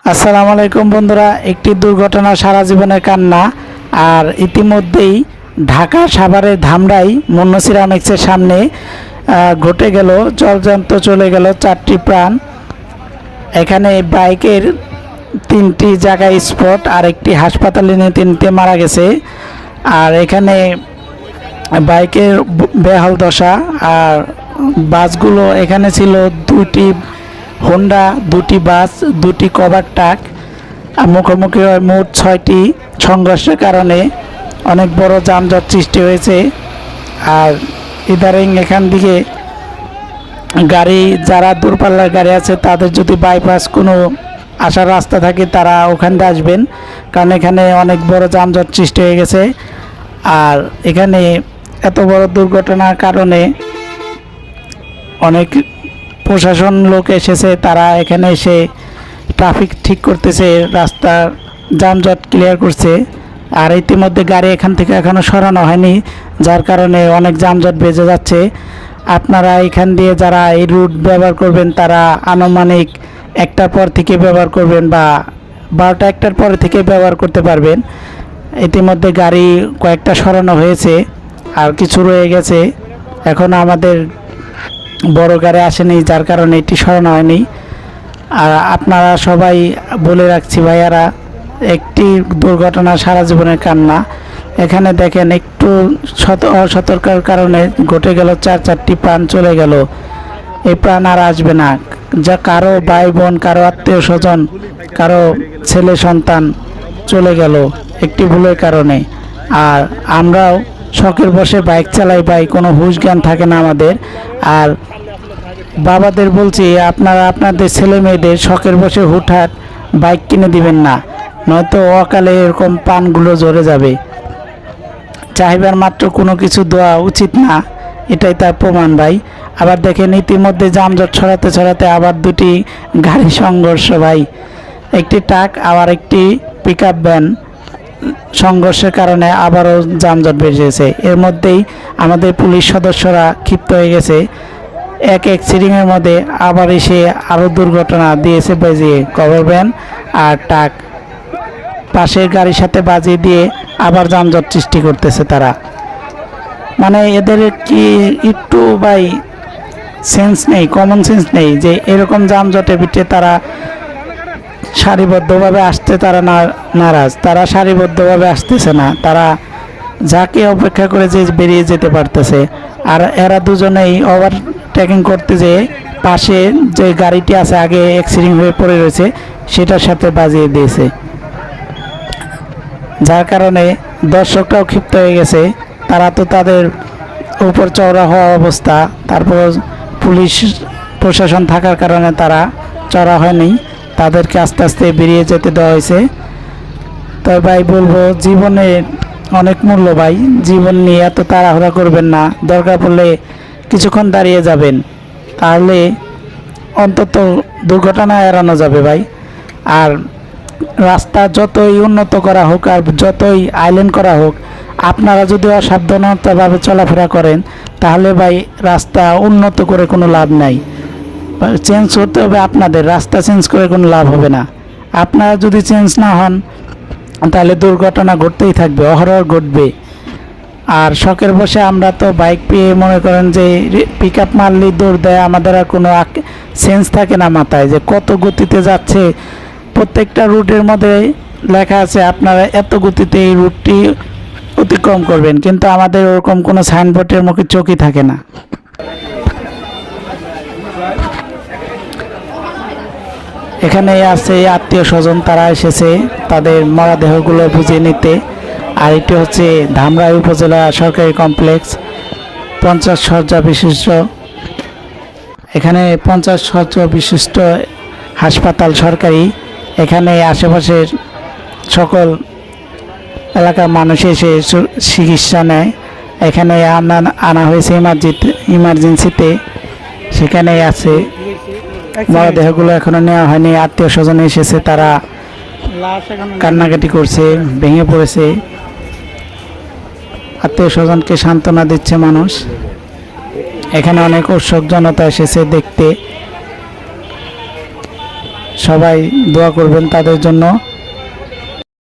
আসসালামু আলাইকুম বন্ধুরা, একটি দুর্ঘটনা সারা জীবনের কান্না। আর ইতিমধ্যেই ঢাকা সাভারের ধামরাই মুন্না সিরামিক্সের সামনে ঘটে গেল জলজান্ত, চলে গেল 4টি প্রাণ। এখানে বাইকের 3টি জায়গায় স্পট, আর একটি হাসপাতালে নিয়ে 3টে মারা গেছে। আর এখানে বাইকের বেহাল দশা। আর বাসগুলো এখানে ছিল 2টি হোন্ডা, 2টি বাস, 2টি কভার ট্রাক। মুখোমুখি হয় মোট 6টি। সংঘর্ষের কারণে অনেক বড় যানজট সৃষ্টি হয়েছে। আর ইদারিং এখান থেকে গাড়ি, যারা দূরপাল্লার গাড়ি আছে তাদের যদি বাইপাস কোনো আসার রাস্তা থাকে তারা ওখান দিয়ে আসবেন, কারণ এখানে অনেক বড় যানজট সৃষ্টি হয়ে গেছে। আর এখানে এত বড় দুর্ঘটনার কারণে অনেক প্রশাসন লোক এসেছে, তারা এখানে এসে ট্রাফিক ঠিক করতেছে, রাস্তার যানজট ক্লিয়ার করছে। আর ইতিমধ্যে গাড়ি এখান থেকে এখনও সরানো হয়নি, যার কারণে অনেক যানজট বেজে যাচ্ছে। আপনারা এখান দিয়ে যারা এই রুট ব্যবহার করবেন তারা আনুমানিক 1টার পর থেকে ব্যবহার করবেন, বা 12টা 1টার পর থেকে ব্যবহার করতে পারবেন। ইতিমধ্যে গাড়ি কয়েকটা সরানো হয়েছে, আর কিছু রয়ে গেছে। এখন আমাদের বড় গাড়ি আসেনি, যার কারণে এটি সরানো হয়নি। আর আপনারা সবাই বলে রাখছি ভাইয়ারা, একটি দুর্ঘটনা সারা জীবনের কান্না। এখানে দেখেন একটু অসতর্কার কারণে ঘটে গেল 4টি প্রাণ চলে গেল। এই প্রাণ আর আসবে না। যা কারো ভাই বোন, কারো আত্মীয় স্বজন, কারো ছেলে সন্তান চলে গেল একটি ভুলের কারণে। আর আমরাও শখের বসে বাইক চালাই ভাই, কোনো হুঁশ জ্ঞান থাকে না আমাদের। আর বাবাদের বলছি, আপনারা আপনাদের ছেলে মেয়েদের শখের বসে হুটহাট বাইক কিনে দিবেন না, নয়তো অকালে এরকম পানগুলো ঝরে যাবে। চাহিবার মাত্র কোনো কিছু দেওয়া উচিত না, এটাই তার প্রমাণ ভাই। আবার দেখেন ইতিমধ্যে যানজট ছড়াতে ছড়াতে আবার 2টি গাড়ি সংঘর্ষ ভাই, একটি ট্রাক আবার একটি পিকআপ ভ্যান সংঘর্ষের কারণে আবারও যানজট বেড়েছে। এর মধ্যেই আমাদের পুলিশ সদস্যরা ক্ষিপ্ত হয়ে গেছে। এক সিরিংয়ের মধ্যে আবার এসে আরও দুর্ঘটনা দিয়েছে, বাজিয়ে কভার ভ্যান আর ট্রাক পাশের গাড়ির সাথে বাজিয়ে দিয়ে আবার যানজট সৃষ্টি করতেছে তারা। মানে এদের কি একটু ভাই সেন্স নেই, কমন সেন্স নেই, যে এরকম যানজটের ভিতরে তারা সারিবদ্ধভাবে আসতে তারা নারাজ। তারা সারিবদ্ধভাবে আসতেছে না, তারা যাকে অপেক্ষা করে যে বেরিয়ে যেতে পারতেছে। আর এরা দুজনেই ওভারটেকিং করতে যেয়ে পাশে যে গাড়িটি আছে আগে অ্যাক্সিডেন্ট হয়ে পড়ে রয়েছে সেটার সাথে বাজিয়ে দিয়েছে, যার কারণে দর্শকরাও ক্ষিপ্ত হয়ে গেছে। তারা তো তাদের উপর চওড়া হওয়া অবস্থা, তারপর পুলিশ প্রশাসন থাকার কারণে তারা চড়া হয়নি, তাদেরকে আস্তে আস্তে বেরিয়ে যেতে দেওয়া হয়েছে। তবে ভাই বলবো, জীবনে অনেক মূল্য ভাই, জীবন নিয়ে এত তাড়াহুড়া করবেন না। দরকার পড়লে কিছুক্ষণ দাঁড়িয়ে যাবেন, তাহলে অন্তত দুর্ঘটনা এড়ানো যাবে ভাই। আর রাস্তা যতই উন্নত করা হোক আর যতই আইল্যান্ড করা হোক, আপনারা যদি অসাবধানতাভাবে চলাফেরা করেন তাহলে ভাই রাস্তা উন্নত করে কোনো লাভ নাই। চেঞ্জ করতে হবে আপনাদের, রাস্তা চেঞ্জ করে কোনো লাভ হবে না। আপনারা যদি চেঞ্জ না হন তাহলে দুর্ঘটনা ঘটতেই থাকবে, অহরহ ঘটবে। আর শখের বসে আমরা তো বাইক পেয়ে মনে করেন যে পিকআপ মারলেই দৌড় দেয়, আমাদের আর কোনো সেন্স থাকে না মাথায় যে কত গতিতে যাচ্ছে। প্রত্যেকটা রুটের মধ্যে লেখা আছে আপনারা এত গতিতে এই রুটটি অতিক্রম করবেন, কিন্তু আমাদের ওরকম কোনো সাইনবোর্ডের মুখে চোখই থাকে না। এখানে আছে আত্মীয় স্বজন, তারা এসেছে তাদের মরদেহগুলো বুঝিয়ে নিতে। আর এটি হচ্ছে ধামরাই উপজেলা সরকারি কমপ্লেক্স, 50 শয্যা বিশিষ্ট। এখানে 50 শয্যা বিশিষ্ট হাসপাতাল সরকারি। এখানে আশেপাশের সকল এলাকার মানুষ এসে চিকিৎসা নেয়। এখানে আনা হয়েছে ইমার্জেন্সিতে, সেখানে আছে। মরদেহগুলো এখনো নেওয়া হয়নি, আত্মীয় স্বজন এসেছে, তারা কান্নাকাটি করছে, ভেঙে পড়েছে। আত্মীয় স্বজনকে সান্ত্বনা দিচ্ছে মানুষ। এখানে অনেক উৎসুক জনতা এসেছে দেখতে। সবাই দোয়া করবেন তাদের জন্য।